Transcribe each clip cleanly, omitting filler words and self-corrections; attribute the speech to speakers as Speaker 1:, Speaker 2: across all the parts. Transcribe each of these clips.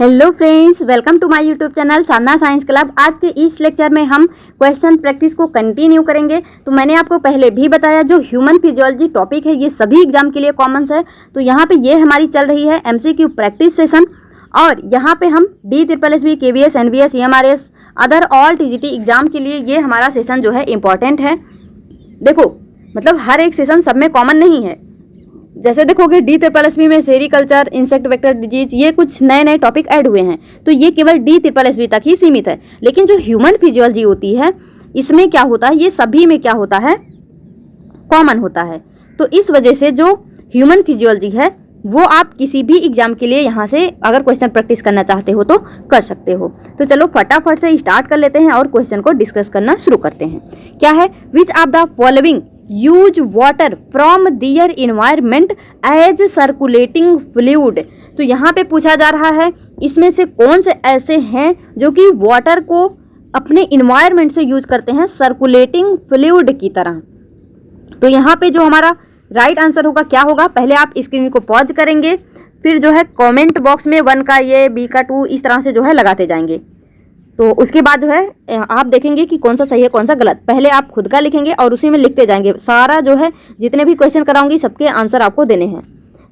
Speaker 1: Hello friends, welcome to my YouTube channel Sadhana science club. आज के इस लेक्चर में हम क्वेश्चन प्रैक्टिस को कंटिन्यू करेंगे। तो मैंने आपको पहले भी बताया जो ह्यूमन फिजियोलॉजी टॉपिक है ये सभी एग्जाम के लिए कॉमन है। तो यहाँ पे ये हमारी चल रही है एमसीक्यू प्रैक्टिस सेशन और यहाँ पे हम DSSB, KVS, NVS, EMRS, other all TGT exam के लिए ये हमारा सेशन जो है इम्पॉर्टेंट है। देखो मतलब हर एक सेशन सब में कॉमन नहीं है। जैसे देखोगे DSSB में सेरिकल्चर, इंसेक्ट वेक्टर डिजीज, ये कुछ नए नए टॉपिक ऐड हुए हैं तो ये केवल DSSB तक ही सीमित है। लेकिन जो ह्यूमन फिजियोलॉजी होती है इसमें क्या होता है, ये सभी में क्या होता है, कॉमन होता है। तो इस वजह से जो ह्यूमन फिजियोलॉजी है वो आप किसी भी एग्जाम के लिए यहाँ से अगर क्वेश्चन प्रैक्टिस करना चाहते हो तो कर सकते हो। तो चलो फटाफट से स्टार्ट कर लेते हैं और क्वेश्चन को डिस्कस करना शुरू करते हैं। क्या है, which of the following use water from their environment as circulating fluid. तो यहाँ पे पूछा जा रहा है इसमें से कौन से ऐसे हैं जो कि वाटर को अपने इन्वायरमेंट से यूज करते हैं सर्कुलेटिंग फ्लूइड की तरह। तो यहाँ पे जो हमारा राइट आंसर होगा क्या होगा, पहले आप स्क्रीन को पॉज करेंगे, फिर जो है कमेंट बॉक्स में 1 का ये, B का 2, इस तरह से जो है लगाते जाएंगे। तो उसके बाद जो है आप देखेंगे कि कौन सा सही है कौन सा गलत। पहले आप खुद का लिखेंगे और उसी में लिखते जाएंगे। सारा जो है जितने भी क्वेश्चन कराऊंगी सबके आंसर आपको देने हैं।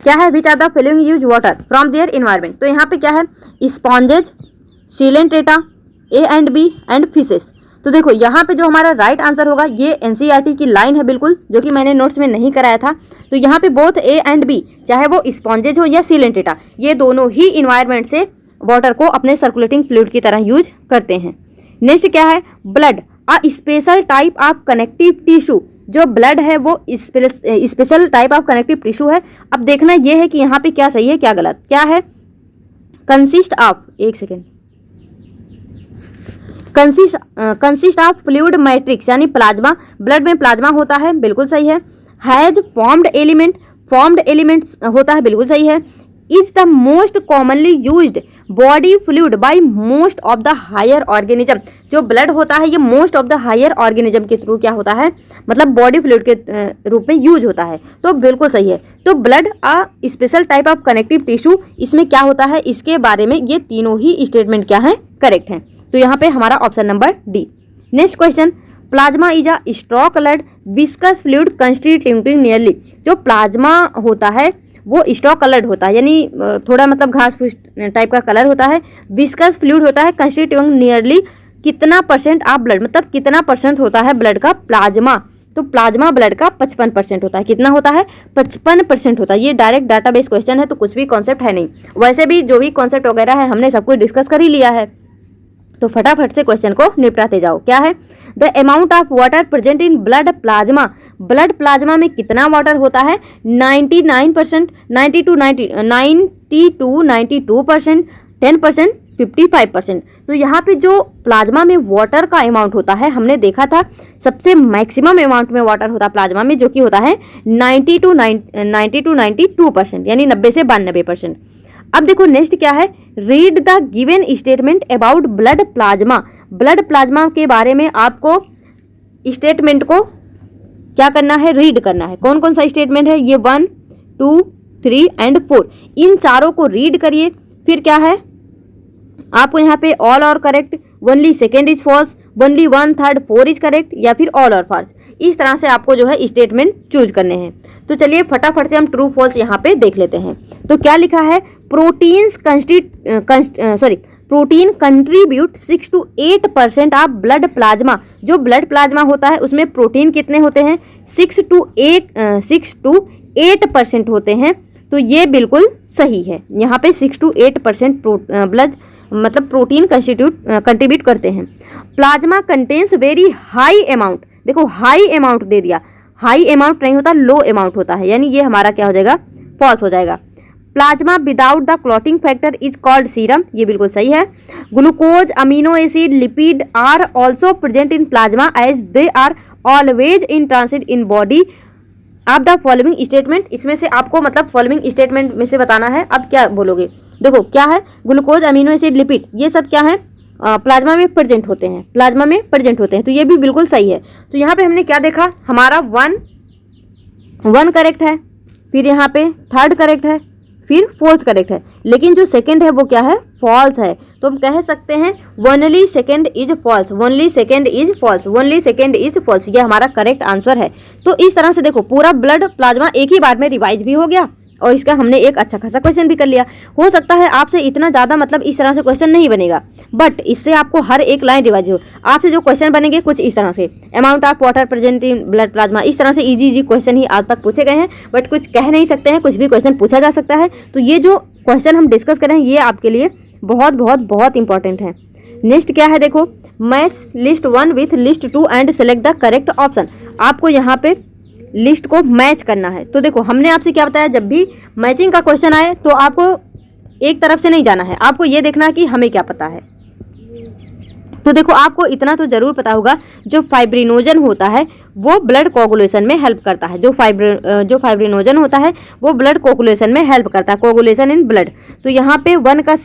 Speaker 1: क्या है, which are the following use water from their environment. तो यहाँ पे क्या है, sponges, coelenterata, A and B and fishes. तो देखो यहाँ पे जो हमारा राइट आंसर होगा ये NCERT की लाइन है बिल्कुल, जो कि मैंने नोट्स में नहीं कराया था। तो यहाँ पे बोथ A एंड B, चाहे वो स्पॉन्जेज हो या सीलेंट्रेटा, ये दोनों ही इन्वायरमेंट से वाटर को अपने सर्कुलेटिंग फ्लूइड की तरह यूज करते हैं। नेक्स्ट क्या है, blood a special type of connective tissue. जो ब्लड है वो special type of connective tissue है। अब देखना ये है कि यहाँ पे क्या सही है क्या गलत। क्या है, कंसिस्ट ऑफ, एक second, consist of fluid matrix यानी प्लाज्मा, ब्लड में प्लाज्मा होता है, बिल्कुल सही है। Has formed element, formed elements होता है, बिल्कुल सही है। Is the most commonly used body fluid by most of the higher organism. जो ब्लड होता है ये most of the higher organism के थ्रू क्या होता है, मतलब बॉडी फ्लूइड के रूप में यूज होता है। तो बिल्कुल सही है। तो blood a special type of connective tissue, इसमें क्या होता है इसके बारे में ये तीनों ही स्टेटमेंट क्या है, करेक्ट है। तो यहाँ पे हमारा option number D। Next question, plasma is a straw coloured viscous fluid constituting nearly. जो प्लाज्मा होता है वो स्ट्रॉ कलर्ड होता है, यानी थोड़ा मतलब घास फूस टाइप का कलर होता है। विस्कस फ्लूइड होता है कंस्टिट्यूटिंग नियरली कितना परसेंट ऑफ ब्लड, मतलब कितना परसेंट होता है ब्लड का प्लाज्मा। तो प्लाज्मा ब्लड का 55% होता है। कितना होता है, 55% होता है। ये डायरेक्ट डाटाबेस क्वेश्चन है तो कुछ भी कॉन्सेप्ट है नहीं। वैसे भी जो भी कॉन्सेप्ट वगैरह है हमने सब कुछ डिस्कस कर ही लिया है। तो फटाफट से क्वेश्चन को निपटाते जाओ। क्या है, the amount of water present in blood plasma. Blood plasma में कितना वाटर होता है, 99%, 92%, 10%, 55%। तो यहाँ पे जो प्लाज्मा में वाटर का अमाउंट होता है हमने देखा था सबसे मैक्सिमम अमाउंट में वाटर होता है प्लाज्मा में, जो कि होता है 90 to 92%, यानी 90 से 92%। अब देखो नेक्स्ट क्या है, read the given statement about blood plasma. Blood plasma के बारे में आपको स्टेटमेंट को क्या करना है, रीड करना है। कौन कौन सा स्टेटमेंट है, ये 1, 2, 3 एंड 4, इन चारों को रीड करिए। फिर क्या है, आपको यहाँ पे ऑल और correct, only second is false, only 1/3, 4 is correct, या फिर ऑल और फॉल्स, इस तरह से आपको जो है स्टेटमेंट चूज करने हैं। तो चलिए फटाफट से हम ट्रू फॉल्स यहाँ पे देख लेते हैं। तो क्या लिखा है, protein contribute 6 to 8% of blood plasma. जो ब्लड प्लाज्मा होता है उसमें प्रोटीन कितने होते हैं, 6 to 8% होते हैं। तो ये बिल्कुल सही है। यहाँ पे 6 to 8% ब्लड मतलब प्रोटीन कंट्रीब्यूट करते हैं। Plasma contains very high amount, देखो हाई अमाउंट दे दिया, हाई अमाउंट नहीं होता, लो अमाउंट होता है, यानी ये हमारा क्या हो जाएगा, फॉल्स हो जाएगा। Plasma without the clotting factor is called serum, ये बिल्कुल सही है। Glucose, amino acid, lipid are also present in plasma as they are always in transit in body of the following statement. इसमें से आपको मतलब फॉलोइंग स्टेटमेंट में से बताना है। अब क्या बोलोगे, देखो क्या है, ग्लूकोज, अमीनो एसिड, लिपिड, ये सब क्या है, प्लाज्मा में प्रेजेंट होते हैं, प्लाज्मा में प्रेजेंट होते हैं। तो ये भी बिल्कुल सही है। तो यहाँ पे हमने क्या देखा, हमारा 1 करेक्ट है, फिर यहाँ पे 3rd करेक्ट है, फिर फोर्थ करेक्ट है, लेकिन जो सेकंड है वो क्या है, फॉल्स है। तो हम कह सकते हैं only second is false, only second is false, only second is false, ये हमारा करेक्ट आंसर है। तो इस तरह से देखो पूरा ब्लड प्लाज्मा एक ही बार में रिवाइज भी हो गया और इसका हमने एक अच्छा खासा क्वेश्चन भी कर लिया। हो सकता है आपसे इतना ज़्यादा मतलब इस तरह से क्वेश्चन नहीं बनेगा, बट इससे आपको हर एक लाइन रिवाइज हो। आपसे जो क्वेश्चन बनेंगे कुछ इस तरह से, amount of water present in blood plasma, इस तरह से इजी क्वेश्चन ही आज तक पूछे गए हैं, बट कुछ कह नहीं सकते हैं, कुछ भी क्वेश्चन पूछा जा सकता है। तो ये जो क्वेश्चन हम डिस्कस करें ये आपके लिए बहुत बहुत बहुत इंपॉर्टेंट है। नेक्स्ट क्या है, देखो match list 1 with list 2 and select the correct option. आपको यहाँ पे लिस्ट को मैच करना है। तो देखो हमने आपसे क्या बताया, जब भी मैचिंग का क्वेश्चन आए तो आपको एक तरफ से नहीं जाना है, आपको ये देखना है कि हमें क्या पता है। तो देखो आपको इतना तो जरूर पता होगा, जो फाइब्रिनोजन होता है वो ब्लड कोगुलेशन में हेल्प करता है। जो फाइब्रिनोजन होता है वो ब्लड कोगुलेशन में हेल्प करता है, कोगुलेशन इन ब्लड। तो यहाँ पे 1 का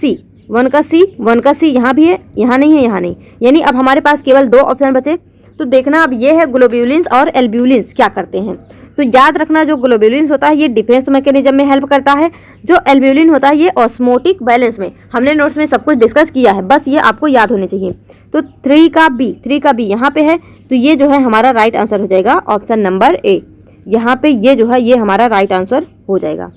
Speaker 1: सी यहाँ भी है, यहाँ नहीं है, यहाँ नहीं, यानी अब हमारे पास केवल 2 ऑप्शन बचे। तो देखना अब ये है ग्लोब्यूलिन्स और एल्ब्यूलिन्स क्या करते हैं। तो याद रखना जो ग्लोब्यूलिन्स होता है ये डिफेंस मैकेनिज्म में हेल्प करता है, जो एल्ब्यूलिन होता है ये ऑस्मोटिक बैलेंस में। हमने नोट्स में सब कुछ डिस्कस किया है, बस ये आपको याद होने चाहिए। तो 3 का बी यहाँ पे है, तो ये जो है हमारा राइट आंसर हो जाएगा ऑप्शन नंबर ए। यहाँ पे ये जो है ये हमारा राइट आंसर हो जाएगा।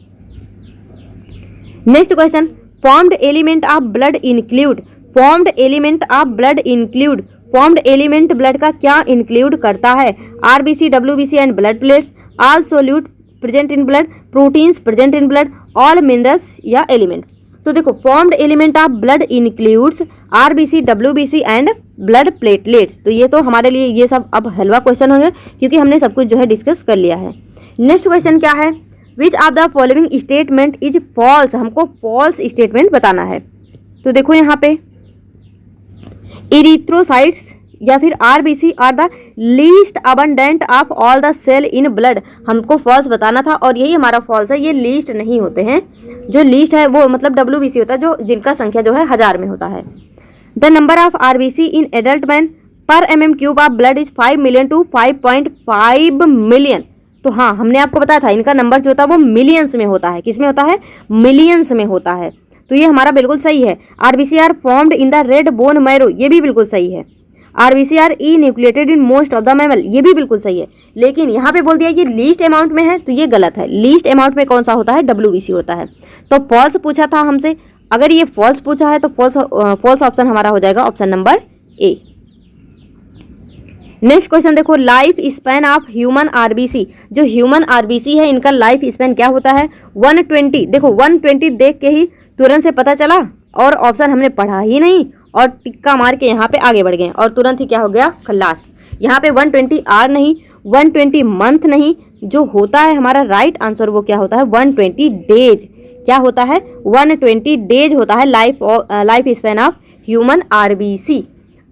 Speaker 1: Next question, formed element of blood include, formed element of blood include, formed element blood का क्या इंक्लूड करता है, RBC, WBC and blood plates, all solute present in blood, proteins present in blood, all minerals या element. तो देखो formed element of blood includes RBC, WBC and blood platelets. तो ये तो हमारे लिए ये सब अब हलवा क्वेश्चन होंगे क्योंकि हमने सब कुछ जो है डिस्कस कर लिया है। नेक्स्ट क्वेश्चन क्या है, which of the following statement is false, हमको फॉल्स स्टेटमेंट बताना है। तो देखो यहाँ पे इरिथ्रोसाइट्स या फिर RBC are the least abundant of all the cell in blood, हमको फॉल्स बताना था और यही हमारा फॉल्स है। ये लीस्ट नहीं होते हैं, जो लीस्ट है वो मतलब डब्ल्यूबीसी होता है, जो जिनका संख्या जो है 1000 में होता है। The number of RBC in adult man per mm³ of blood is 5 million to 5.5 million. तो हाँ हमने आपको बताया था इनका नंबर जो होता है वो मिलियंस में होता है। किस में होता है, मिलियंस में होता है। तो ये हमारा बिल्कुल सही है। RBC are formed in the red bone marrow, ये भी बिल्कुल सही है। RBC are enucleated in most of the mammal, ये भी बिल्कुल सही है। लेकिन यहाँ पे बोल दिया कि लीस्ट अमाउंट में है, तो ये गलत है। लीस्ट अमाउंट में कौन सा होता है, डब्ल्यूबीसी होता है। तो फॉल्स पूछा था हमसे, अगर ये फॉल्स पूछा है तो फॉल्स ऑप्शन हमारा हो जाएगा option number A. Next question देखो, life span of human RBC, जो ह्यूमन आरबीसी है इनका लाइफ स्पैन क्या होता है, 120। देखो 120 देख के ही तुरंत से पता चला और ऑप्शन हमने पढ़ा ही नहीं और टिक्का मार के यहाँ पे आगे बढ़ गए और तुरंत ही क्या हो गया, खल्लास। यहाँ पे 120 आर नहीं, 120 मंथ नहीं, जो होता है हमारा राइट आंसर वो क्या होता है, 120 डेज। क्या होता है, 120 डेज होता है life span of human RBC.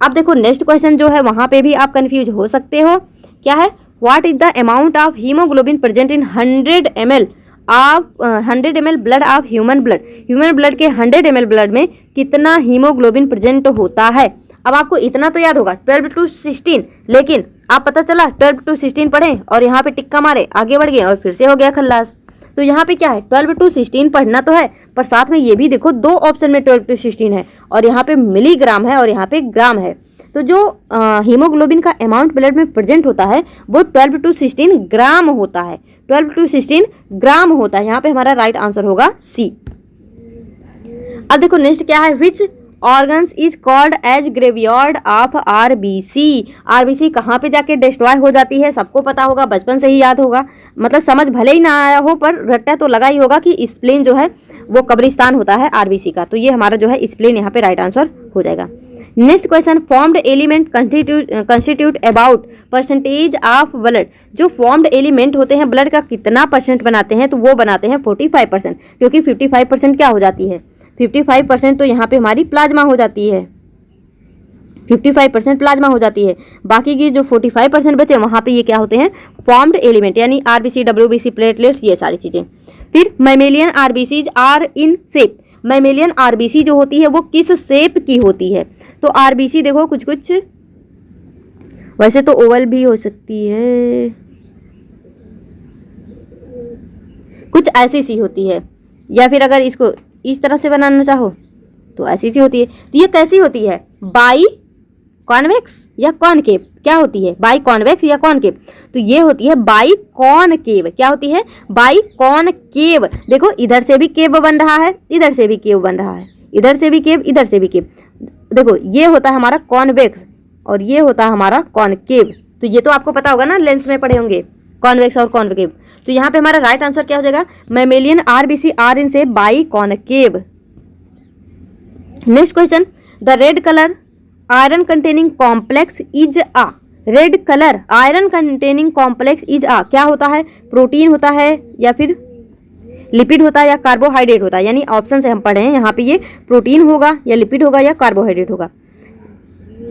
Speaker 1: अब देखो नेक्स्ट क्वेश्चन जो है वहाँ पे भी आप कंफ्यूज हो सकते हो। क्या है, what is the amount of haemoglobin present in 100 ml of 100 ml blood of human blood. Human blood के 100 ml ब्लड में कितना हीमोग्लोबिन प्रेजेंट होता है। अब आपको इतना तो याद होगा 12 to 16, लेकिन आप पता चला 12 to 16 पढ़े और यहाँ पे टिक्का मारे आगे बढ़ गए और फिर से हो गया खल्लास। तो यहाँ पे क्या है, 12 to 16 पढ़ना तो है, पर साथ में ये भी देखो 2 ऑप्शन में 12 to 16 है और यहाँ पे मिलीग्राम है और यहाँ पे ग्राम है। तो जो हीमोग्लोबिन का अमाउंट ब्लड में प्रेजेंट होता है वो 12 to 16 ग्राम होता है, 12 to 16 ग्राम होता है। यहाँ पे हमारा राइट आंसर होगा सी। अब देखो नेक्स्ट क्या है, which organs is called as graveyard of RBC. RBC कहाँ पे जाके डिस्ट्रॉय हो जाती है, सबको पता होगा, बचपन से ही याद होगा, मतलब समझ भले ही ना आया हो पर रट्टा तो लगा ही होगा कि स्प्लीन जो है वो कब्रिस्तान होता है आरबीसी का। तो ये हमारा जो है स्प्लीन यहाँ पे राइट आंसर हो जाएगा। Next question, formed element constitute about percentage of blood. जो फॉर्म्ड एलिमेंट होते हैं ब्लड का कितना परसेंट बनाते हैं, तो वो बनाते हैं 45%, क्योंकि 55% क्या हो जाती है, 55% तो यहाँ पे हमारी प्लाज्मा हो जाती है, 55% प्लाज्मा हो जाती है। बाकी की जो 45% बचे वहाँ पे ये क्या होते हैं, फॉर्म्ड एलिमेंट, यानी आरबीसी, डब्ल्यूबीसी, प्लेटलेट्स, ये सारी चीज़ें। फिर mammalian RBCs are in shape. Mammalian RBC जो होती है वो किस शेप की होती है, तो आरबीसी देखो कुछ कुछ, वैसे तो ओवल भी हो सकती है, कुछ ऐसी सी होती है, या फिर अगर इसको इस तरह से बनाना चाहो तो ऐसी सी होती है। तो ये कैसी होती है, बाई कॉन्वेक्स या कॉनकेव, क्या होती है, बाई कॉन्वेक्स या कॉनकेव। तो ये होती है बाई कॉनकेव। क्या होती है, बाई कॉनकेव। देखो इधर से भी केव बन रहा है, इधर से भी केव बन रहा है, इधर से भी केव, इधर से भी केव। देखो ये होता है हमारा कॉन्वेक्स और ये होता है हमारा कॉनकेव। तो ये तो आपको पता होगा ना, लेंस में पढ़े होंगे कॉन्वेक्स और कॉनकेव। तो यहाँ पे हमारा राइट आंसर क्या हो जाएगा, मैमेलियन आरबीसी आर इन से biconcave. Next question, the red colour iron containing complex is a, red colour iron containing complex is a, क्या होता है, प्रोटीन होता है या फिर लिपिड होता है या कार्बोहाइड्रेट होता है। यानी ऑप्शन से हम पढ़े हैं यहाँ पे, ये प्रोटीन होगा या लिपिड होगा या कार्बोहाइड्रेट होगा।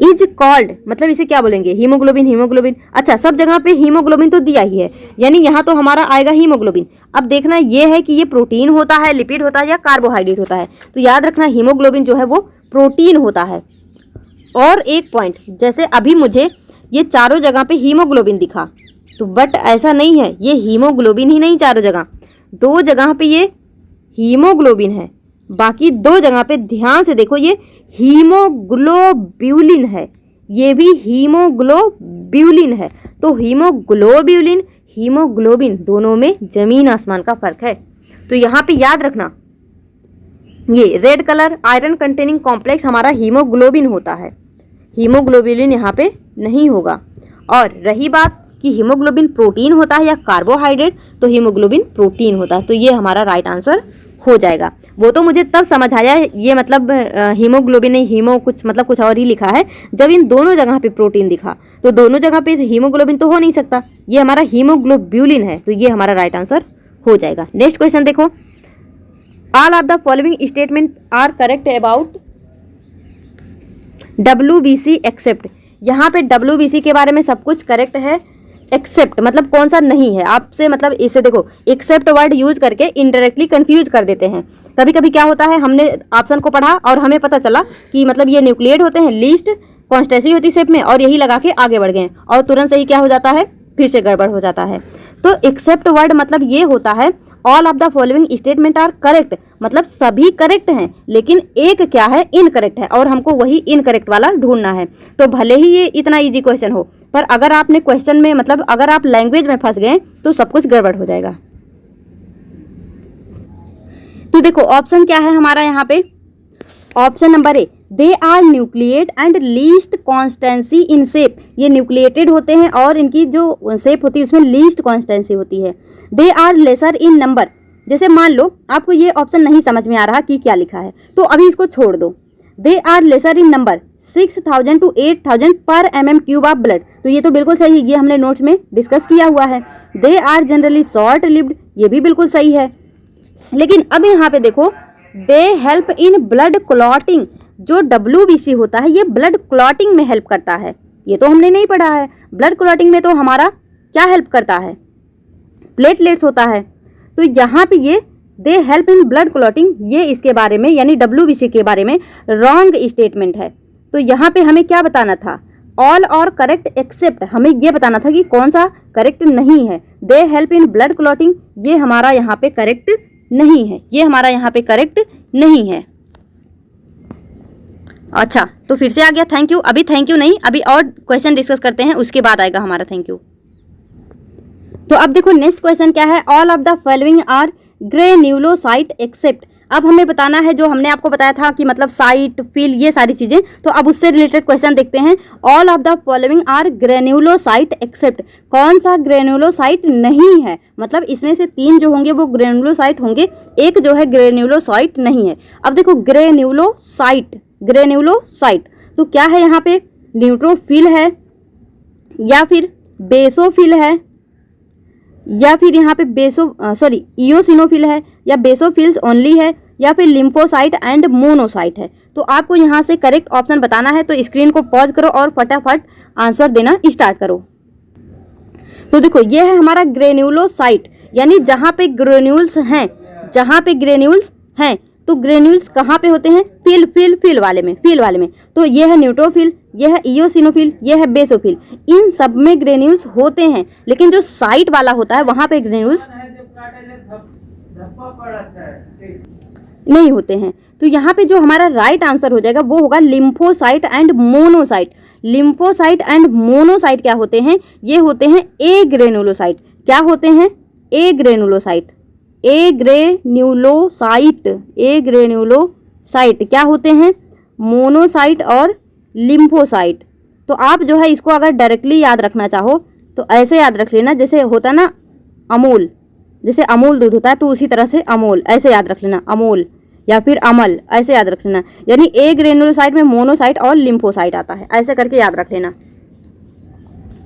Speaker 1: इज कॉल्ड मतलब इसे क्या बोलेंगे, हीमोग्लोबिन, हीमोग्लोबिन। अच्छा सब जगह पे हीमोग्लोबिन तो दिया ही है, यानी यहाँ तो हमारा आएगा हीमोग्लोबिन। अब देखना ये है कि ये प्रोटीन होता है, लिपिड होता है या कार्बोहाइड्रेट होता है। तो याद रखना हीमोग्लोबिन जो है वो प्रोटीन होता है। और एक पॉइंट, जैसे अभी मुझे ये चारों जगह पे हीमोग्लोबिन दिखा, तो बट ऐसा नहीं है, ये हीमोग्लोबिन ही नहीं चारों जगह, दो जगह पे ये हीमोग्लोबिन है, बाकी दो जगह पे ध्यान से देखो ये हीमोग्लोब्यूलिन है, ये भी हीमोग्लोब्यूलिन है। तो हीमोग्लोब्यूलिन हीमोग्लोबिन दोनों में जमीन आसमान का फर्क है। तो यहाँ पे याद रखना ये red colour iron containing complex हमारा हीमोग्लोबिन होता है, हीमोग्लोब्यूलिन यहाँ पे नहीं होगा। और रही बात कि हीमोग्लोबिन प्रोटीन होता है या कार्बोहाइड्रेट, तो हीमोग्लोबिन प्रोटीन होता है। तो ये हमारा राइट आंसर हो जाएगा। वो तो मुझे तब समझ आया ये मतलब हीमोग्लोबिन नहीं, हीमो कुछ मतलब कुछ और ही लिखा है, जब इन दोनों जगह पे प्रोटीन दिखा। तो दोनों जगह पे हीमोग्लोबिन तो हो नहीं सकता, ये हमारा हीमोग्लोब्यूलिन है। तो ये हमारा राइट आंसर हो जाएगा। नेक्स्ट क्वेश्चन देखो, all of the following statement are correct about WBC except. यहाँ पे WBC के बारे में सब कुछ करेक्ट है, एक्सेप्ट मतलब कौन सा नहीं है। आपसे मतलब इसे देखो, एक्सेप्ट वर्ड यूज करके इनडायरेक्टली कंफ्यूज कर देते हैं। कभी कभी क्या होता है, हमने ऑप्शन को पढ़ा और हमें पता चला कि मतलब ये न्यूक्लिएट होते हैं, लीस्ट कॉन्स्टेंसी होती शेप में, और यही लगा के आगे बढ़ गए और तुरंत से ही क्या हो जाता है, फिर से गड़बड़ हो जाता है। तो एक्सेप्ट वर्ड मतलब ये होता है all of the following statement are correct, मतलब सभी करेक्ट हैं लेकिन एक क्या है, इनकरेक्ट है, और हमको वही इनकरेक्ट वाला ढूंढना है। तो भले ही ये इतना इजी क्वेश्चन हो, पर अगर आपने क्वेश्चन में मतलब अगर आप लैंग्वेज में फंस गए तो सब कुछ गड़बड़ हो जाएगा। तो देखो ऑप्शन क्या है हमारा यहाँ पे, option number A, they are nucleate and least constancy in shape. ये न्यूक्लिएटेड होते हैं और इनकी जो शेप होती है उसमें लीस्ट कॉन्स्टेंसी होती है। They are lesser in number, जैसे मान लो आपको ये ऑप्शन नहीं समझ में आ रहा कि क्या लिखा है, तो अभी इसको छोड़ दो। They are lesser in number 6000 to 8000 पर mm³ ऑफ ब्लड, तो ये तो बिल्कुल सही है, ये हमने नोट्स में डिस्कस किया हुआ है। They are generally short lived, ये भी बिल्कुल सही है। लेकिन अब यहाँ पे देखो, they help in blood clotting, जो WBC होता है ये ब्लड क्लॉटिंग में हेल्प करता है, ये तो हमने नहीं पढ़ा है। ब्लड क्लॉटिंग में तो हमारा क्या हेल्प करता है, प्लेटलेट्स होता है। तो यहाँ पे ये they help in blood clotting, ये इसके बारे में यानी WBC के बारे में रॉन्ग स्टेटमेंट है। तो यहाँ पे हमें क्या बताना था, ऑल और करेक्ट एक्सेप्ट, हमें ये बताना था कि कौन सा करेक्ट नहीं है। They help in blood clotting ये हमारा यहाँ पे करेक्ट नहीं है, ये हमारा यहाँ पे करेक्ट नहीं है। अच्छा तो फिर से आ गया थैंक यू, अभी थैंक यू नहीं, अभी और क्वेश्चन डिस्कस करते हैं उसके बाद आएगा हमारा थैंक यू। तो अब देखो नेक्स्ट क्वेश्चन क्या है, all of the following are granulocyte except. अब हमें बताना है, जो हमने आपको बताया था कि मतलब साइट फील ये सारी चीजें, तो अब उससे रिलेटेड क्वेश्चन देखते हैं। All of the following are granulocyte except, कौन सा ग्रेन्यूलोसाइट नहीं है, मतलब इसमें से 3 जो होंगे वो ग्रेन्यूलोसाइट होंगे, एक जो है ग्रेन्यूलोसाइट नहीं है। अब देखो ग्रेन्यूलोसाइट, ग्रेन्यूलोसाइट तो क्या है यहाँ पे, न्यूट्रोफिल है या फिर बेसोफिल है या फिर यहाँ पे इयोसिनोफिल है या बेसोफिल्स ओनली है या फिर लिम्फोसाइट एंड मोनोसाइट है। तो आपको यहाँ से करेक्ट ऑप्शन बताना है, तो स्क्रीन को पॉज करो और फटाफट आंसर देना स्टार्ट करो। तो देखो ये है हमारा ग्रेन्यूलोसाइट, यानी जहाँ पे ग्रेन्यूल्स हैं, जहाँ पे ग्रेन्यूल्स हैं, तो ग्रेन्यूल्स कहाँ पे होते हैं, फिल वाले में। तो ये है न्यूट्रोफिल, ये है इयोसिनोफिल, ये है बेसोफिल, इन सब में ग्रेन्यूल्स होते हैं। लेकिन जो साइट वाला होता है वहाँ पे ग्रेन्यूल्स नहीं होते हैं। तो यहाँ पे जो हमारा राइट आंसर हो जाएगा वो होगा lymphocyte and monocyte. Lymphocyte and monocyte क्या होते हैं? ये होते हैं ए ग्रेनुलोसाइट। क्या होते हैं? ए ग्रेनुलोसाइट। ए ग्रेन्यूलोसाइट, ए ग्रेन्यूलोसाइट क्या होते हैं? मोनोसाइट और लिम्फोसाइट। तो आप जो है इसको अगर डायरेक्टली याद रखना चाहो तो ऐसे याद रख लेना, जैसे होता ना अमूल, जैसे अमूल दूध होता है तो उसी तरह से अमोल ऐसे याद रख लेना, अमोल या फिर अमल ऐसे याद रख लेना। यानी ए ग्रेनुलोसाइट में मोनोसाइट और लिम्फोसाइट आता है, ऐसे करके याद रख लेना।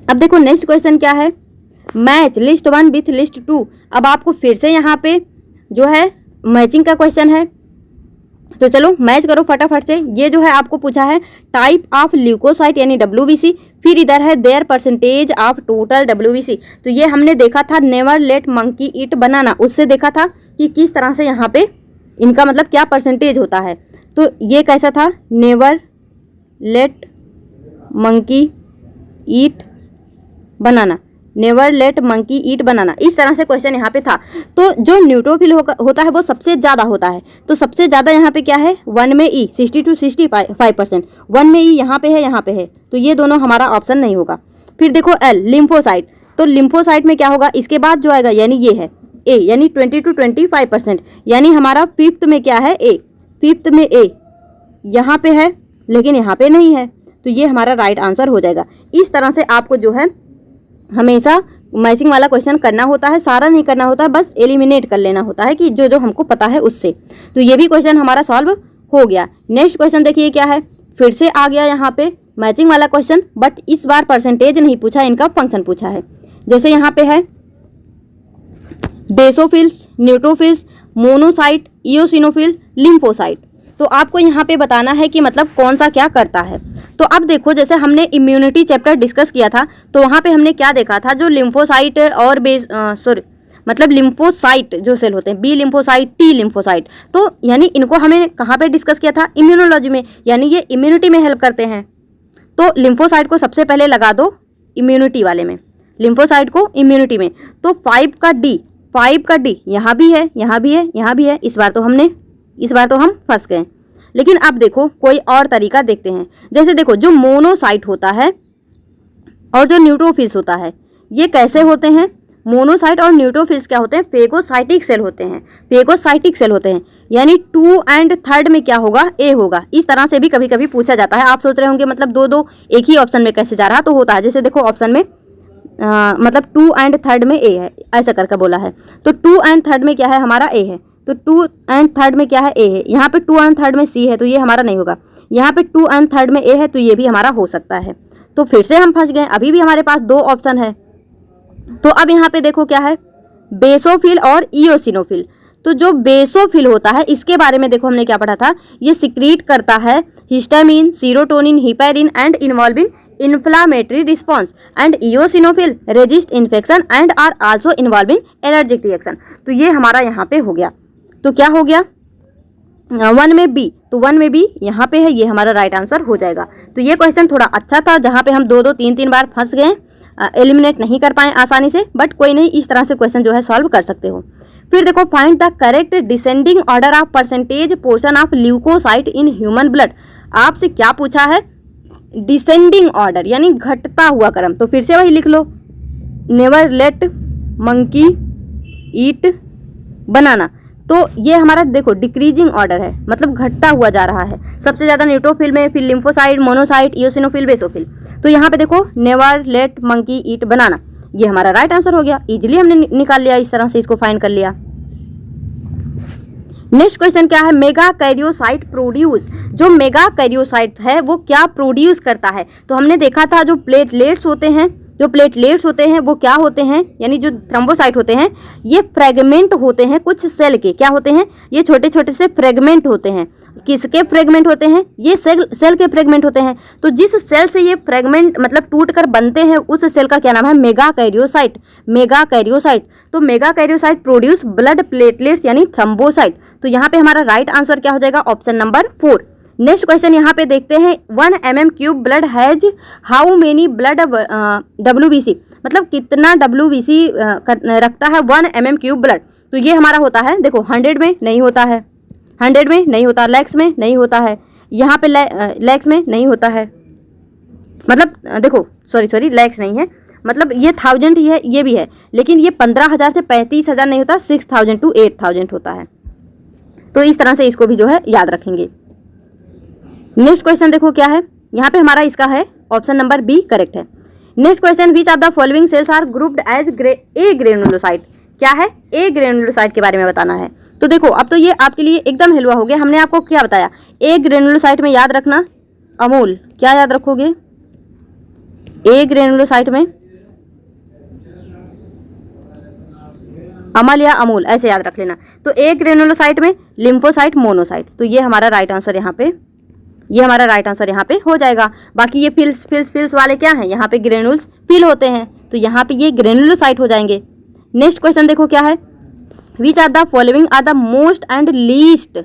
Speaker 1: अब देखो नेक्स्ट क्वेश्चन क्या है? Match list 1 with list 2। अब आपको फिर से यहाँ पे जो है मैचिंग का क्वेश्चन है, तो चलो मैच करो फटाफट से। ये जो है आपको पूछा है टाइप ऑफ ल्यूकोसाइट यानी WBC, फिर इधर है their percentage of total WBC। तो ये हमने देखा था never let monkey eat banana, उससे देखा था कि किस तरह से यहाँ पे इनका मतलब क्या परसेंटेज होता है। तो ये कैसा था? नेवर लेट मंकी ईट बनाना, नेवर लेट मंकी ईट बनाना, इस तरह से क्वेश्चन यहाँ पे था। तो जो न्यूट्रोफिल होता है वो सबसे ज़्यादा होता है। तो सबसे ज़्यादा यहाँ पे क्या है? 1 में ई 60 to 65%, 1 में ई यहाँ पे है, यहाँ पे है, तो ये दोनों हमारा ऑप्शन नहीं होगा। फिर देखो एल लिम्फोसाइट, तो लिम्फोसाइट में क्या होगा? इसके बाद जो आएगा यानी ये है ए, यानी 20 to 25%, यानी हमारा 5th में क्या है? ए, 5th में ए यहाँ पे है लेकिन यहाँ पे नहीं है, तो ये हमारा राइट आंसर हो जाएगा। इस तरह से आपको जो है हमेशा मैचिंग वाला क्वेश्चन करना होता है, सारा नहीं करना होता है, बस एलिमिनेट कर लेना होता है कि जो जो हमको पता है उससे। तो ये भी क्वेश्चन हमारा सॉल्व हो गया। नेक्स्ट क्वेश्चन देखिए क्या है, फिर से आ गया यहाँ पे मैचिंग वाला क्वेश्चन, बट इस बार परसेंटेज नहीं पूछा, इनका फंक्शन पूछा है। जैसे यहाँ पे है बेसोफिल्स, न्यूट्रोफिल्स, मोनोसाइट, इयोसिनोफिल, लिम्फोसाइट। तो आपको यहाँ पे बताना है कि मतलब कौन सा क्या करता है। तो अब देखो जैसे हमने इम्यूनिटी चैप्टर डिस्कस किया था तो वहाँ पे हमने क्या देखा था? जो लिम्फोसाइट और मतलब लिम्फोसाइट जो सेल होते हैं, बी लिम्फोसाइट, टी लिम्फोसाइट, तो यानी इनको हमें कहाँ पे डिस्कस किया था? इम्यूनोलॉजी में, यानी ये इम्यूनिटी में हेल्प करते हैं। तो लिम्फोसाइट को सबसे पहले लगा दो इम्यूनिटी वाले में, लिम्फोसाइट को इम्यूनिटी में। तो 5 का डी यहाँ भी है, यहाँ भी है, यहाँ भी है। इस बार तो हम फंस गए। लेकिन अब देखो कोई और तरीका देखते हैं। जैसे देखो जो मोनोसाइट होता है और जो न्यूट्रोफिल्स होता है ये कैसे होते हैं? मोनोसाइट और न्यूट्रोफिल्स क्या होते हैं? फेगोसाइटिक सेल होते हैं, फेगोसाइटिक सेल होते हैं। यानी 2 and 3rd में क्या होगा? ए होगा। इस तरह से भी कभी कभी पूछा जाता है। आप सोच रहे होंगे मतलब दो एक ही ऑप्शन में कैसे जा रहा, तो होता है। जैसे देखो ऑप्शन में मतलब 2 and 3rd में ए है, ऐसा करके बोला है। तो 2 and 3rd में क्या है? हमारा ए है। तो 2 and 3rd में क्या है? ए है। यहाँ पे 2 and 3rd में सी है, तो ये हमारा नहीं होगा। यहाँ पे 2 and 3rd में ए है, तो ये भी हमारा हो सकता है। तो फिर से हम फंस गए। अभी भी हमारे पास 2 ऑप्शन है। तो अब यहाँ पे देखो क्या है? बेसोफिल और इयोसिनोफिल। तो जो बेसोफिल होता है इसके बारे में देखो हमने क्या पढ़ा था? ये सिक्रीट करता है histamine, serotonin, heparin and involve in inflammatory response, and eosinophil resist infection and are also involved in allergic reaction। तो ये हमारा यहाँ पे हो गया। तो क्या हो गया? 1 में बी, तो 1 में बी यहाँ पे है, ये हमारा राइट आंसर हो जाएगा। तो ये क्वेश्चन थोड़ा अच्छा था जहाँ पे हम 2 3 बार फंस गए, एलिमिनेट नहीं कर पाए आसानी से, बट कोई नहीं, इस तरह से क्वेश्चन जो है सॉल्व कर सकते हो। फिर देखो find the correct descending order of percentage portion of leucocyte in human blood. आपसे क्या पूछा है? डिसेंडिंग ऑर्डर यानी घटता हुआ क्रम। तो फिर से वही लिख लो, नेवर लेट मंकी ईट बनाना। तो ये हमारा देखो डिक्रीजिंग ऑर्डर है, मतलब घटता हुआ जा रहा है। सबसे ज़्यादा न्यूट्रोफिल में, फिर लिम्फोसाइट, मोनोसाइट, इयोसिनोफिल, बेसोफिल। तो यहाँ पे देखो नेवर लेट मंकी ईट बनाना, ये हमारा राइट आंसर हो गया। इजीली हमने निकाल लिया, इस तरह से इसको फाइंड कर लिया। नेक्स्ट क्वेश्चन क्या है? Megakaryocyte produce. जो मेगा कैरियोसाइट है वो क्या प्रोड्यूस करता है? तो हमने देखा था जो प्लेटलेट्स होते हैं, जो प्लेटलेट्स होते हैं वो क्या होते हैं? यानी जो थ्रोम्बोसाइट होते हैं ये फ्रेगमेंट होते हैं कुछ सेल के। क्या होते हैं? ये छोटे छोटे से फ्रेगमेंट होते हैं। किसके फ्रेगमेंट होते हैं? ये सेल के फ्रेगमेंट होते हैं। तो जिस सेल से ये फ्रेगमेंट मतलब टूट कर बनते हैं उस सेल का क्या नाम है? Megakaryocyte. Megakaryocyte. तो megakaryocyte produce blood platelets यानी थ्रोम्बोसाइट। तो यहाँ पे हमारा राइट आंसर क्या हो जाएगा? Option number 4। नेक्स्ट क्वेश्चन यहाँ पे देखते हैं 1 mm cube blood has how many blood WBC, मतलब कितना WBC रखता है 1 mm क्यूब ब्लड। तो ये हमारा होता है, देखो 100 में नहीं होता है, 100 में नहीं होता, लैक्स में नहीं होता है, यहाँ पे लैक्स में नहीं होता है, मतलब देखो सॉरी लैक्स नहीं है, मतलब ये 1000 ही है, ये भी है, लेकिन ये 15,000 से 35,000 नहीं होता, 6,000 to 8,000 होता है। तो इस तरह से इसको भी जो है याद रखेंगे। नेक्स्ट क्वेश्चन देखो क्या है, यहाँ पे हमारा इसका है ऑप्शन नंबर बी करेक्ट है। Next question, which of the following cells are grouped as a granulocyte, क्या है, ए ग्रेनुलोसाइट के बारे में बताना है। तो देखो अब तो ये आपके लिए एकदम हलवा हो गया, हमने आपको क्या बताया, ए ग्रेनुलोसाइट में याद रखना अमूल, क्या याद रखोगे, ए ग्रेनुलोसाइट में अमल या अमूल ऐसे याद रख लेना। तो ए ग्रेनुलोसाइट में लिम्फोसाइट, मोनोसाइट, तो ये हमारा राइट आंसर यहाँ पे, ये हमारा राइट आंसर यहाँ पे हो जाएगा। बाकी ये फिल्स वाले क्या हैं, यहाँ पे ग्रेनुल्स फिल होते हैं, तो यहाँ पे ये ग्रेनुलोसाइट हो जाएंगे। नेक्स्ट क्वेश्चन देखो क्या है, which are the following are the most and least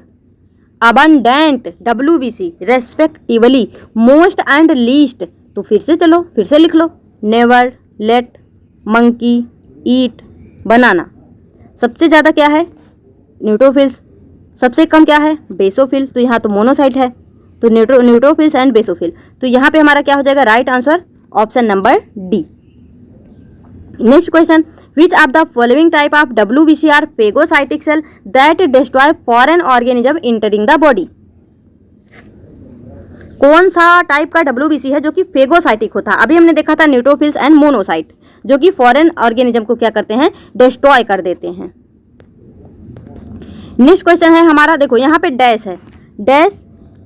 Speaker 1: abundant WBC respectively, most and least, तो फिर से चलो फिर से लिख लो, never, let, monkey, eat, banana. सबसे ज़्यादा क्या है, न्यूट्रोफिल्स, सबसे कम क्या है, बेसोफिल, तो यहाँ तो मोनोसाइट है, तो न्यूट्रोफिल्स एंड बेसोफिल, तो यहाँ पे हमारा क्या हो जाएगा, right answer option number D. Next question, which of the following type of WBC are phagocytic cell that destroy foreign organism entering the body, कौन सा टाइप का WBC है जो कि फेगोसाइटिक होता है। अभी हमने देखा था न्यूट्रोफिल्स एंड मोनोसाइट, जो कि फॉरेन ऑर्गेनिज्म को क्या करते हैं, डिस्ट्रॉय कर देते हैं। नेक्स्ट क्वेश्चन है हमारा, देखो यहाँ पे डैश है, dash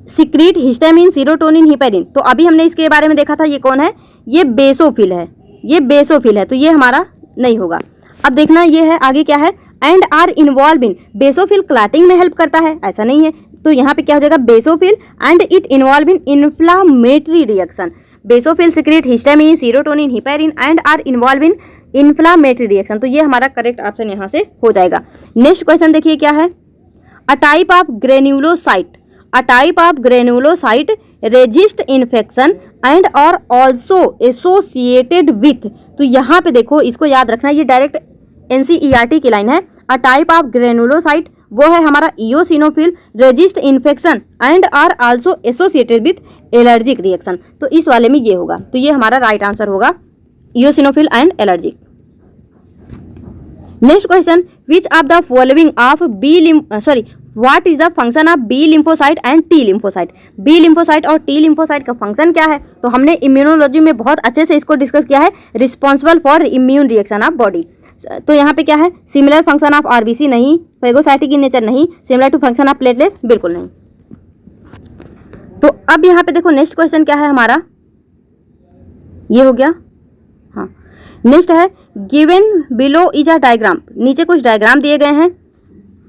Speaker 1: secrete histamine, serotonin, heparin, तो अभी हमने इसके बारे में देखा था, ये कौन है, ये बेसोफिल है, ये बेसोफिल है, तो ये हमारा नहीं होगा। अब देखना ये है आगे क्या है, and are involve in, basophil clotting में हेल्प करता है, ऐसा नहीं है, तो यहाँ पे क्या हो जाएगा, basophil and it involve in inflammatory reaction, basophil secrete histamine, serotonin, heparin and are involve in inflammatory reaction, तो ये हमारा करेक्ट ऑप्शन यहाँ से हो जाएगा। नेक्स्ट क्वेश्चन देखिए क्या है, a type of granulocyte, a type of granulocyte resist infection and are also associated with, तो यहाँ पे देखो इसको याद रखना, ये डायरेक्ट NCERT की लाइन है। a type of granulocyte वो है हमारा eosinophil resist infection and are also associated with allergic reaction, तो इस वाले में ये होगा, तो ये हमारा राइट आंसर होगा eosinophil and allergic। Next question, which of the following of what is the function of B lymphocyte and T lymphocyte, B lymphocyte और टी लिम्फोसाइट का फंक्शन क्या है, तो हमने इम्यूनोलॉजी में बहुत अच्छे से इसको डिस्कस किया है, responsible for immune reaction of body, तो यहाँ पे क्या है, सिमिलर फंक्शन ऑफ RBC नहीं, फेगोसाइटिक इन नेचर नहीं, similar to function of platelets बिल्कुल नहीं। तो अब यहाँ पे देखो नेक्स्ट क्वेश्चन क्या है हमारा, ये हो गया, हाँ। नेक्स्ट है, given below is a diagram, नीचे कुछ डायग्राम दिए गए हैं,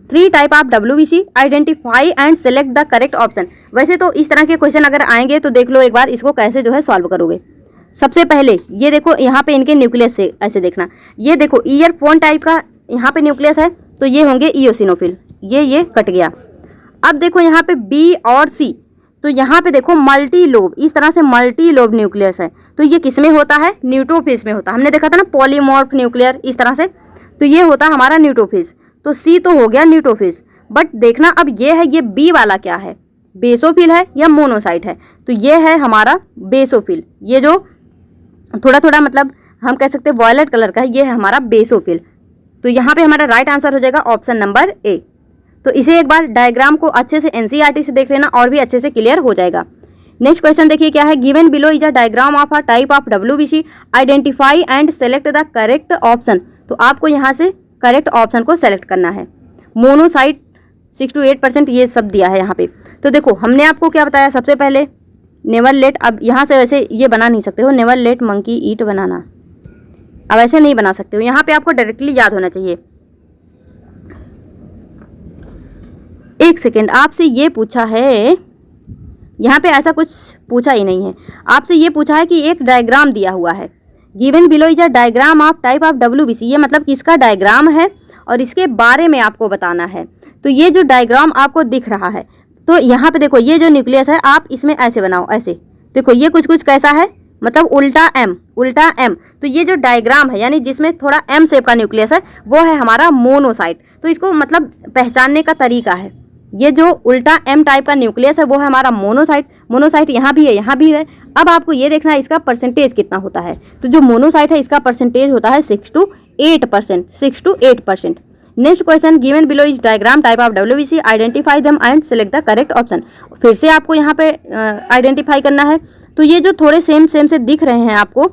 Speaker 1: 3 type of WBC, identify and select the correct option. वैसे तो इस तरह के क्वेश्चन अगर आएंगे तो देख लो एक बार इसको कैसे जो है सॉल्व करोगे। सबसे पहले ये देखो यहाँ पे इनके न्यूक्लियस से ऐसे देखना, ये देखो ईयरफोन टाइप का यहाँ पे न्यूक्लियस है, तो ये होंगे इयोसिनोफिल, ये कट गया। अब देखो यहाँ पे B और C, तो यहाँ पे देखो मल्टी लोब, इस तरह से मल्टी लोब न्यूक्लियस है, तो ये किस में होता है, न्यूट्रोफिल्स में होता है। हमने देखा था ना पॉलीमॉर्फ न्यूक्लियर इस तरह से, तो ये होता है हमारा न्यूट्रोफिल्स, तो C तो हो गया न्यूट्रोफिल्स। बट देखना अब ये है, ये B वाला क्या है, बेसोफिल है या मोनोसाइट है, तो ये है हमारा बेसोफिल, ये जो थोड़ा थोड़ा मतलब हम कह सकते हैं वॉयलेट कलर का है, ये है हमारा बेसोफिल, तो यहाँ पे हमारा राइट आंसर हो जाएगा ऑप्शन नंबर ए। तो इसे एक बार डायग्राम को अच्छे से NCERT से देख लेना और भी अच्छे से क्लियर हो जाएगा। नेक्स्ट क्वेश्चन देखिए क्या है, given below is a diagram of a type of WBC, identify and select the correct option, तो आपको यहाँ से करेक्ट ऑप्शन को सेलेक्ट करना है। मोनोसाइट 6 to 8% ये सब दिया है यहाँ पे, तो देखो हमने आपको क्या बताया, सबसे पहले नेवर लेट, अब यहाँ से वैसे ये बना नहीं सकते हो, नेवर लेट मंकी ईट बनाना, अब ऐसे नहीं बना सकते हो, यहाँ पे आपको डायरेक्टली याद होना चाहिए। एक सेकेंड, आपसे ये पूछा है, यहाँ पे ऐसा कुछ पूछा ही नहीं है, आपसे ये पूछा है कि एक डायग्राम दिया हुआ है, given below is a diagram of type of WBC, ये मतलब किसका डायग्राम है और इसके बारे में आपको बताना है। तो ये जो डायग्राम आपको दिख रहा है, तो यहाँ पे देखो ये जो न्यूक्लियस है आप इसमें ऐसे बनाओ, ऐसे देखो ये कुछ कुछ कैसा है, मतलब उल्टा एम। तो ये जो डायग्राम है यानी जिसमें थोड़ा एम शेप का न्यूक्लियस है वो है हमारा मोनोसाइट। तो इसको मतलब पहचानने का तरीका है, ये जो उल्टा एम टाइप का न्यूक्लियस है वो है हमारा मोनोसाइट यहाँ भी है, यहाँ भी है। अब आपको ये देखना है इसका परसेंटेज कितना होता है। तो जो मोनोसाइट है इसका परसेंटेज होता है 6 to 8%। Next question, given below is diagram type of WBC, identify them and select the correct option. फिर से आपको यहाँ पे आइडेंटिफाई करना है। तो ये जो थोड़े सेम से दिख रहे हैं आपको,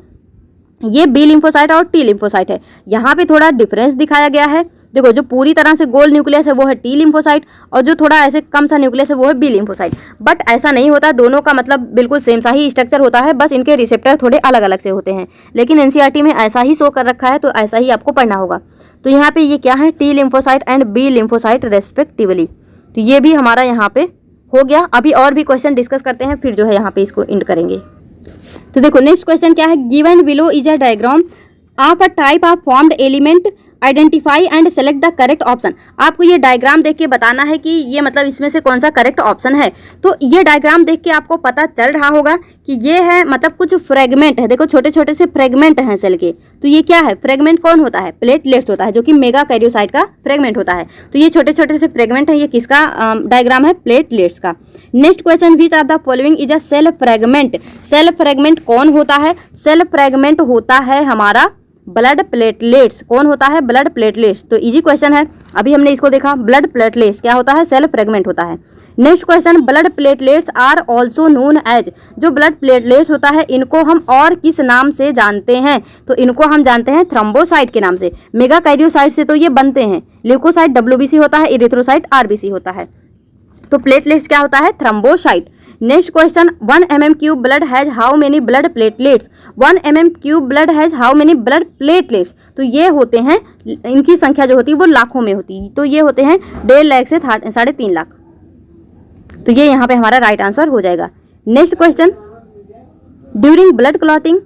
Speaker 1: ये बी लिम्फोसाइट और टी लिम्फोसाइट है। यहाँ पे थोड़ा डिफरेंस दिखाया गया है। देखो जो पूरी तरह से गोल न्यूक्लियस है वो है टी लिम्फोसाइट और जो थोड़ा ऐसे कम सा न्यूक्लियस है वो है बी लिम्फोसाइट। बट ऐसा नहीं होता, दोनों का मतलब बिल्कुल सेम सा ही स्ट्रक्चर होता है, बस इनके रिसेप्टर थोड़े अलग अलग से होते हैं। लेकिन एनसीईआरटी में ऐसा ही शो कर रखा है तो ऐसा ही आपको पढ़ना होगा। तो यहाँ पे ये क्या है, T lymphocyte and B lymphocyte respectively. तो ये भी हमारा यहाँ पे हो गया। अभी और भी क्वेश्चन डिस्कस करते हैं फिर जो है यहाँ पे इसको एंड करेंगे। तो देखो नेक्स्ट क्वेश्चन क्या है, given below is a diagram of a type of formed element, identify and select the correct option. आपको ये डायग्राम देख के बताना है कि ये मतलब इसमें से कौन सा करेक्ट ऑप्शन है। तो ये डायग्राम देख के आपको पता चल रहा होगा कि ये है मतलब कुछ फ्रेगमेंट है। देखो छोटे छोटे से फ्रेगमेंट हैं सेल के। तो ये क्या है, फ्रेगमेंट कौन होता है, प्लेटलेट्स होता है, जो कि मेगा कैरियोसाइट का फ्रेगमेंट होता है। तो ये छोटे छोटे से फ्रेगमेंट है, ये किसका डायग्राम है, प्लेटलेट्स का। Next question, which of the following is a cell fragment. Cell fragment कौन होता है, सेल फ्रेगमेंट होता है हमारा ब्लड प्लेटलेट्स। कौन होता है, ब्लड प्लेटलेट्स। तो इजी क्वेश्चन है, अभी हमने इसको देखा। ब्लड प्लेटलेट्स क्या होता है, सेल फ्रेगमेंट होता है। Next question, blood platelets are also known as. जो ब्लड प्लेटलेट्स होता है इनको हम और किस नाम से जानते हैं, तो इनको हम जानते हैं थ्रोम्बोसाइट के नाम से। मेगा कैरियोसाइट से तो ये बनते हैं, ल्यूकोसाइट WBC होता है, इरिथ्रोसाइट RBC होता है। तो प्लेटलेट्स क्या होता है, thrombocyte. Next question, 1 mm cube blood has how many blood platelets. 1 mm cube blood has how many blood platelets. तो ये होते हैं, इनकी संख्या जो होती है वो लाखों में होती है। तो ये होते हैं 1.5 लाख से 3.5 लाख। तो ये यहाँ पे हमारा राइट आंसर हो जाएगा। Next question, during blood clotting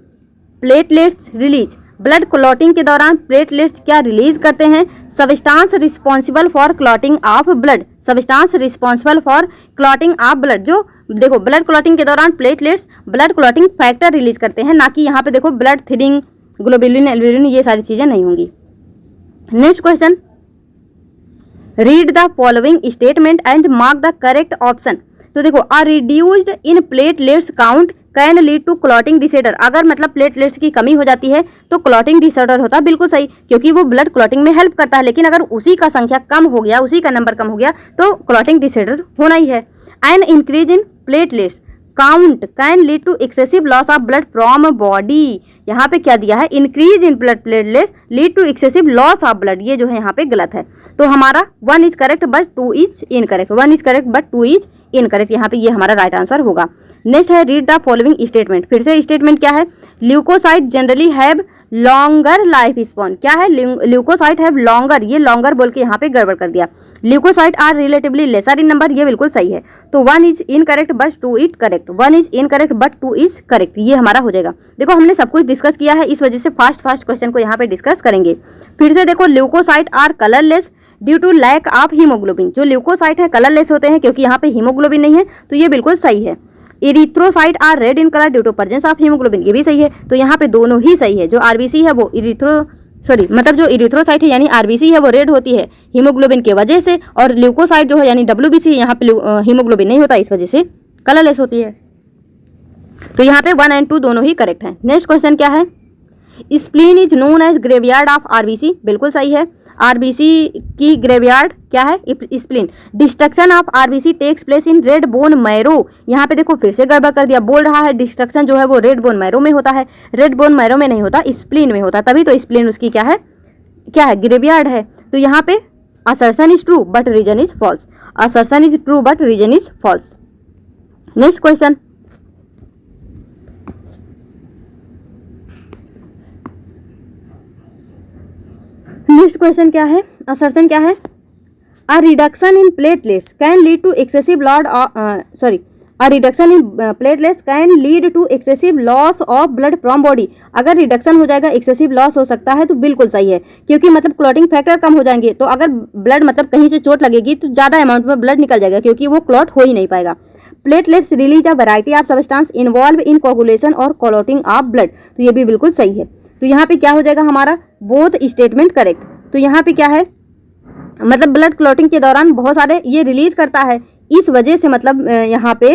Speaker 1: platelets release. Blood clotting के दौरान प्लेटलेट्स क्या रिलीज करते हैं, substance responsible for clotting of blood. Substance responsible for clotting of blood. जो देखो ब्लड क्लॉटिंग के दौरान platelets blood clotting factor release करते हैं, ना कि यहाँ पे देखो ब्लड थिनिंग, ग्लोबुलिन, एल्ब्यूमिन, ये सारी चीजें नहीं होंगी। Next question, read the following statement and mark the correct option. तो देखो, a reduced in platelets count can lead to clotting disorder. अगर मतलब प्लेटलेट्स की कमी हो जाती है तो क्लॉटिंग डिसऑर्डर होता है, बिल्कुल सही, क्योंकि वो ब्लड क्लॉटिंग में हेल्प करता है। लेकिन अगर उसी का संख्या कम हो गया, उसी का नंबर कम हो गया तो क्लॉटिंग डिसऑर्डर होना ही है। An increase in platelets count can lead to excessive loss of blood from body. यहाँ पे क्या दिया है, increase in blood platelets lead to excessive loss of blood. ये जो है यहाँ पे गलत है। तो हमारा 1 is correct but 2 is incorrect. 1 is correct but 2 is incorrect. यहाँ पे ये हमारा राइट आंसर होगा। नेक्स्ट है, रीड द फॉलोइंग स्टेटमेंट। फिर से स्टेटमेंट क्या है, leucocyte generally have longer life span. क्या है, ल्यूकोसाइट हैव लॉन्गर। ये लॉन्गर बोल के यहाँ पे गड़बड़ कर दिया। Leucocyte are relatively lesser in number, ये बिल्कुल सही है। तो 1 is incorrect but 2 is correct. 1 is incorrect but 2 is correct, ये हमारा हो जाएगा। देखो हमने सब कुछ डिस्कस किया है, इस वजह से फास्ट क्वेश्चन को यहाँ पे डिस्कस करेंगे। फिर से देखो, leucocyte are colourless due to lack of haemoglobin. जो ल्यूकोसाइट है कलरलेस होते हैं क्योंकि यहाँ पे हीमोग्लोबिन नहीं है, तो ये बिल्कुल सही है। Erythrocyte are red in colour due to presence of haemoglobin, ये भी सही है। तो यहाँ पे दोनों ही सही है। जो RBC है वो जो इरिथ्रोसाइट है यानी RBC है वो रेड होती है हीमोग्लोबिन के वजह से, और ल्यूकोसाइट जो है यानी WBC यहाँ पे हीमोग्लोबिन नहीं होता, इस वजह से कलरलेस होती है। तो यहाँ पे 1 और 2 दोनों ही करेक्ट है। नेक्स्ट क्वेश्चन क्या है, spleen is known as graveyard of RBC, बिल्कुल सही है। RBC की ग्रेवयार्ड क्या है, spleen. Destruction of RBC takes place in red bone marrow. यहाँ पे देखो फिर से गड़बड़ कर दिया, बोल रहा है डिस्ट्रक्शन जो है वो रेड बोन मैरो में होता है। रेड बोन मैरो में नहीं होता, स्प्लीन में होता, तभी तो स्प्लीन उसकी क्या है ग्रेवयार्ड है। तो यहाँ पे assertion is true but reason is false. Assertion is true but reason is false. Next question, next question क्या है, असर्शन क्या है, a reduction in platelets can lead to excessive platelets can lead to excessive loss of blood from body. अगर reduction हो जाएगा, excessive loss हो सकता है, तो बिल्कुल सही है, क्योंकि मतलब क्लॉटिंग फैक्टर कम हो जाएंगे। तो अगर ब्लड मतलब कहीं से चोट लगेगी तो ज़्यादा अमाउंट में ब्लड निकल जाएगा, क्योंकि वो क्लॉट हो ही नहीं पाएगा। Platelets release a variety of substance involve in coagulation और क्लॉटिंग ऑफ ब्लड। तो ये भी बिल्कुल सही है। तो यहाँ पे क्या हो जाएगा हमारा बोथ स्टेटमेंट करेक्ट। तो यहाँ पे क्या है, मतलब ब्लड क्लॉटिंग के दौरान बहुत सारे ये रिलीज करता है, इस वजह से मतलब यहाँ पे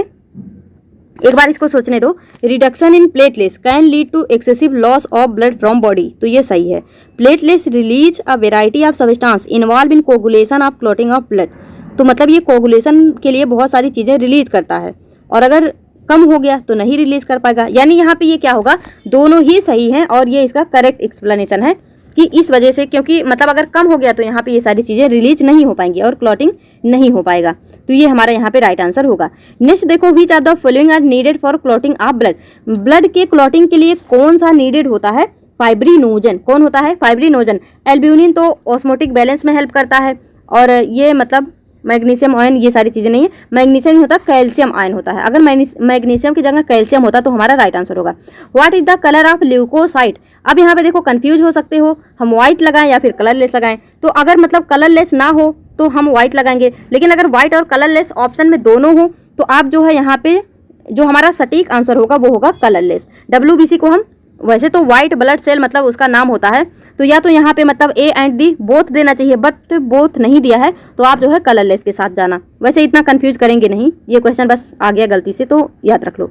Speaker 1: एक बार इसको सोचने दो। Reduction in platelets can lead to excessive loss of blood from body. तो ये सही है। Platelets release a variety of substance involve in coagulation of clotting of blood. तो मतलब ये कोगुलेशन के लिए बहुत सारी चीज़ें रिलीज करता है, और अगर कम हो गया तो नहीं रिलीज कर पाएगा। यानी यहाँ पे ये क्या होगा, दोनों ही सही हैं और ये इसका करेक्ट एक्सप्लेनेशन है कि इस वजह से, क्योंकि मतलब अगर कम हो गया तो यहाँ पे ये सारी चीज़ें रिलीज नहीं हो पाएंगी और क्लॉटिंग नहीं हो पाएगा। तो ये हमारा यहाँ पे राइट आंसर होगा। नेक्स्ट देखो, which are the following are needed for clotting of blood. Blood के क्लॉटिंग के लिए कौन सा नीडेड होता है? फाइब्रिनोजन। कौन होता है? फाइब्रिनोजन। एल्ब्यूमिन तो ऑस्मोटिक बैलेंस में हेल्प करता है, और ये मतलब मैग्नीशियम आयन, ये सारी चीज़ें नहीं है। मैग्नीशियम होता है, कैल्शियम आयन होता है। अगर मैग्नीशियम की जगह कैल्शियम होता तो हमारा राइट आंसर होगा। What is the colour of leukocyte. अब यहाँ पे देखो कंफ्यूज हो सकते हो, हम व्हाइट लगाएं या फिर कलरलेस लगाएं। तो अगर मतलब कलरलेस ना हो तो हम व्हाइट लगाएंगे, लेकिन अगर व्हाइट और कलरलेस ऑप्शन में दोनों हो तो आप जो है यहाँ पे जो हमारा सटीक आंसर होगा वो होगा कलरलेस। WBC को हम वैसे तो व्हाइट ब्लड सेल मतलब उसका नाम होता है, तो या तो यहाँ पे मतलब A एंड D बोथ देना चाहिए, बट बोथ नहीं दिया है तो आप जो है कलरलेस के साथ जाना। वैसे इतना कंफ्यूज करेंगे नहीं, ये क्वेश्चन बस आ गया गलती से तो याद रख लो।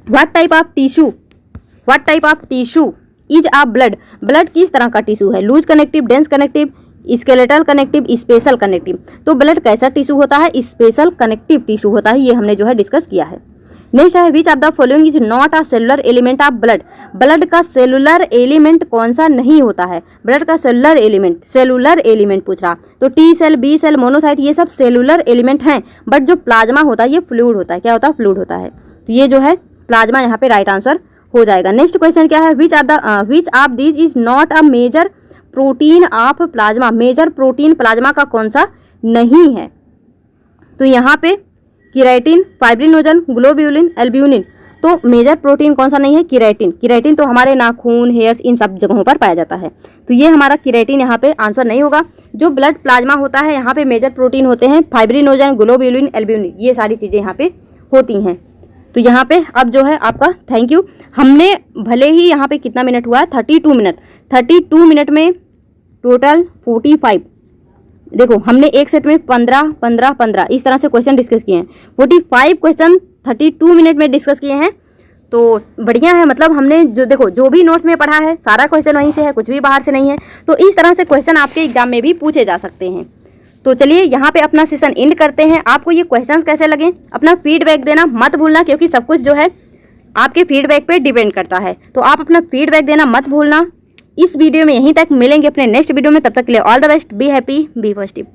Speaker 1: What type of tissue is a blood. Blood किस तरह का टिश्यू है? Loose connective, dense connective, skeletal connective, special connective. तो ब्लड कैसा टिश्यू होता है? स्पेशल कनेक्टिव टिश्यू होता है। ये हमने जो है डिस्कस किया है। नेक्स्ट है, which of the following is not a cellular element of blood. Blood का सेलुलर एलिमेंट कौन सा नहीं होता है? ब्लड का सेलुलर एलिमेंट पूछ रहा। तो T cell, B cell, monocyte, ये सब सेलुलर एलिमेंट हैं, बट जो प्लाज्मा होता है ये फ्लूइड होता है। क्या होता है? फ्लूइड होता है। तो ये जो है प्लाज्मा यहाँ पे राइट आंसर हो जाएगा। नेक्स्ट क्वेश्चन क्या है, which of these is not a major protein of plasma. Major protein plasma का कौन सा नहीं है? तो यहाँ पे केराटिन, फाइब्रिनोजन, ग्लोब्यूलिन, एल्ब्यूमिन। तो मेजर प्रोटीन कौन सा नहीं है? केराटिन। केराटिन तो हमारे नाखून, हेयर्स, इन सब जगहों पर पाया जाता है। तो ये हमारा केराटिन यहाँ पे आंसर नहीं होगा। जो ब्लड प्लाज्मा होता है यहाँ पे मेजर प्रोटीन होते हैं फाइब्रिनोजन, ग्लोब्यूलिन, एल्ब्यूमिन, ये सारी चीज़ें यहाँ पे होती हैं। तो यहाँ पे अब जो है आपका थैंक यू। हमने भले ही यहाँ पे कितना मिनट हुआ है? 32 मिनट में टोटल 45। देखो हमने एक सेट में 15 इस तरह से क्वेश्चन डिस्कस किए हैं। 45 क्वेश्चन 32 मिनट में डिस्कस किए हैं, तो बढ़िया है। मतलब हमने जो देखो जो भी नोट्स में पढ़ा है सारा क्वेश्चन वहीं से है, कुछ भी बाहर से नहीं है। तो इस तरह से क्वेश्चन आपके एग्जाम में भी पूछे जा सकते हैं। तो चलिए यहाँ पे अपना सेशन एंड करते हैं। आपको ये क्वेश्चंस कैसे लगे अपना फीडबैक देना मत भूलना, क्योंकि सब कुछ जो है आपके फीडबैक पे डिपेंड करता है। तो आप अपना फीडबैक देना मत भूलना। इस वीडियो में यहीं तक, मिलेंगे अपने नेक्स्ट वीडियो में। तब तक के लिए all the best, be happy, be positive.